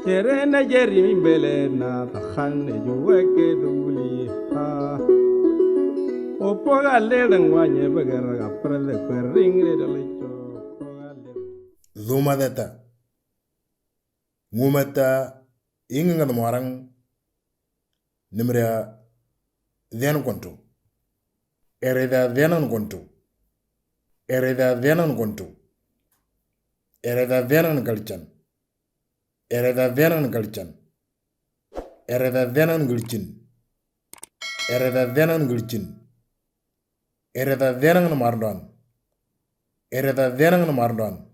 Terena jeri mimbele na takhane juweke duli ha. Opoga lereng wanye bagara gaprele kwering le dalicho. Zuma data. Ngumata inga ngam nimra then konto. Ereda then konto. Ereda then konto. Ereda then galchan. Ereda then galchan. Ereda then gulchin. Ereda then gulchin. Ereda then mardan. Ereda then mardan.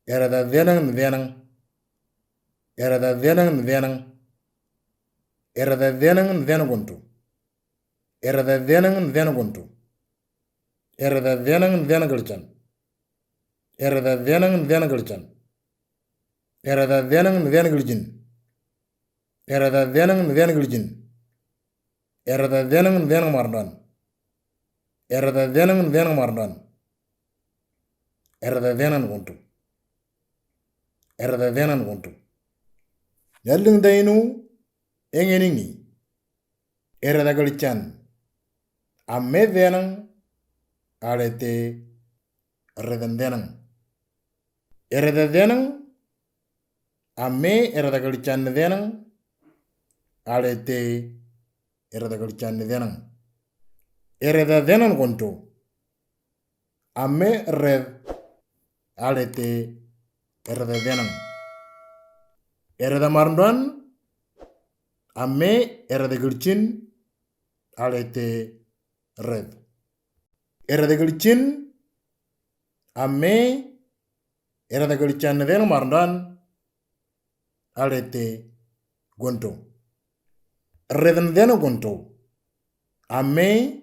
Ereda then then. Ereda then then. Ereda then then konto. Ereda then then konto. Ereda then then galchan. Ereda then then galchan. Ereda then then gulchin. Ereda then then gulchin. Ereda then then mardan. Ereda then then mardan. Ereda then konto. Ereda then konto. Yalling dainu engeningi. Ereda galchan. Amme then arete redan then. Ereda then amme ereda galchan then arete ereda galchan then. Ereda then konto. Amme red arete ereda then. Ereda mardan amme ereda galchin arete red. Ereda galchin amme ereda galchan then mardan arete gonto. Redan then gonto. Amme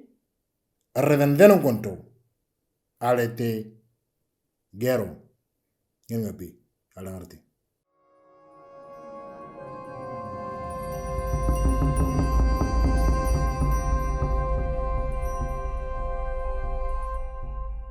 redan then gonto. Arete gero. Ngapi alangarti.